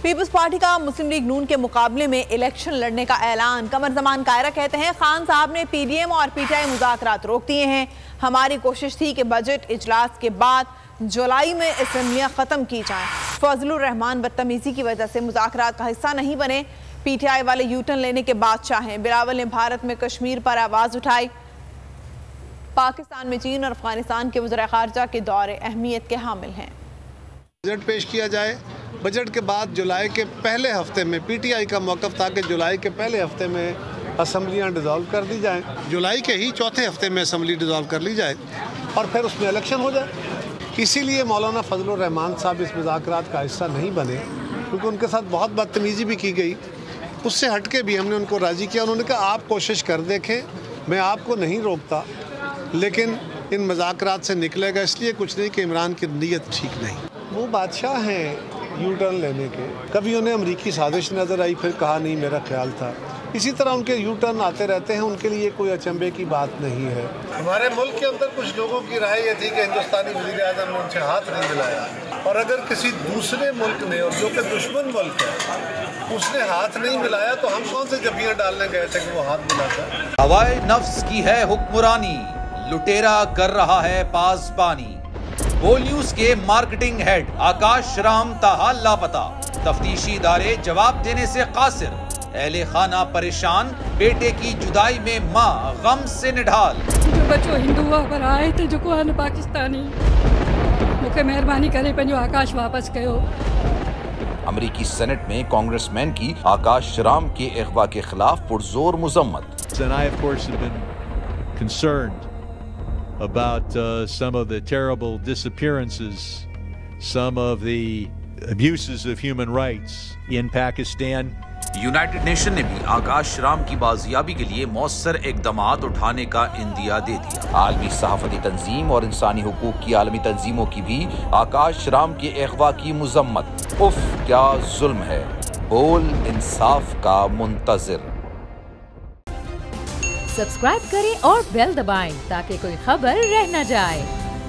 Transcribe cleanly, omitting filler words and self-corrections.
Peoples party का मुस्लिम league नून के मुकाबले में इलेक्शन लड़ने का ऐलान। कमर जमान कायरा कहते हैं खान साहब ने पीडीएम और पीटीआई मुज़ाकरात रोक दिए हैं। हमारी कोशिश थी कि बजट इजलास के बाद जुलाई में असेंबलियां खत्म की जाएं। फजलुर रहमान बदतमीजी की वजह से मुज़ाकरात का हिस्सा नहीं बने। पीटीआई वाले यूटर्न लेने के बादशाह हैं। बिलावल ने भारत में कश्मीर पर आवाज उठाई। पाकिस्तान में चीन और अफगानिस्तान के वज़ीर ख़ारजा के दौरे अहमियत के हामिल हैं। बजट पेश किया जाए। बजट के बाद जुलाई के पहले हफ्ते में पीटीआई का मौक़िफ़ था कि जुलाई के पहले हफ्ते में असम्बलियाँ डिज़ोल्व कर दी जाएँ। जुलाई के ही चौथे हफ्ते में असम्बली डिज़ोल्व कर ली जाए और फिर उसमें इलेक्शन हो जाए। इसीलिए मौलाना फजलुर रहमान साहब इस मुज़ाकरात का हिस्सा नहीं बने, क्योंकि उनके साथ बहुत बदतमीज़ी भी की गई। उससे हट के भी हमने उनको राज़ी किया। उन्होंने कहा आप कोशिश कर देखें, मैं आपको नहीं रोकता, लेकिन इन मुज़ाकरात से निकलेगा इसलिए कुछ नहीं कि इमरान की नीयत ठीक नहीं। वो बादशाह हैं यू टर्न लेने के। कभी उन्हें अमरीकी साजिश नज़र आई, फिर कहा नहीं मेरा ख्याल था। इसी तरह उनके यू टर्न आते रहते हैं, उनके लिए कोई अचंभे की बात नहीं है। हमारे मुल्क के अंदर कुछ लोगों की राय ये थी कि हिंदुस्तानी वज़ीर-ए-आज़म ने उनसे हाथ नहीं मिलाया, और अगर किसी दूसरे मुल्क ने, और जो कि दुश्मन मुल्क है, उसने हाथ नहीं मिलाया तो हम कौन से जबियाँ डालने गए थे कि वो हाथ मिलाता। हवाए नफ्स की है हुक्मरानी, लुटेरा कर रहा है पासबानी। बोल न्यूज के मार्केटिंग हेड आकाश राम ताहा लापता। तफ्तीशी इदारे जवाब देने से कासिर। अहले खाना परेशान, बेटे की जुदाई में माँ गम से निढाल। जो बच्चों हिंदू पर आए थे जो को पाकिस्तानी, मुझे मेहरबानी करे पंहिंजो आकाश वापस कयो। अमरीकी सेनेट में कांग्रेसमैन की आकाश राम के अगवा के खिलाफ पुरजोर मुजम्मत। And I, of course, have been concerned about some of the terrible disappearances, some of the abuses of human rights in Pakistan. United nation ने भी आकाश राम की बाजियाबी के लिए मौसर इकदामात उठाने का इंदिया दे दिया। आलमी सहाफती तंजीम और इंसानी हुकूक की आलमी तंजीमों की भी आकाश राम के अगवा की मुजम्मत। उफ क्या जुल्म है, बोल इंसाफ का मुंतजिर। सब्सक्राइब करें और बेल दबाएं ताकि कोई खबर रह न जाए।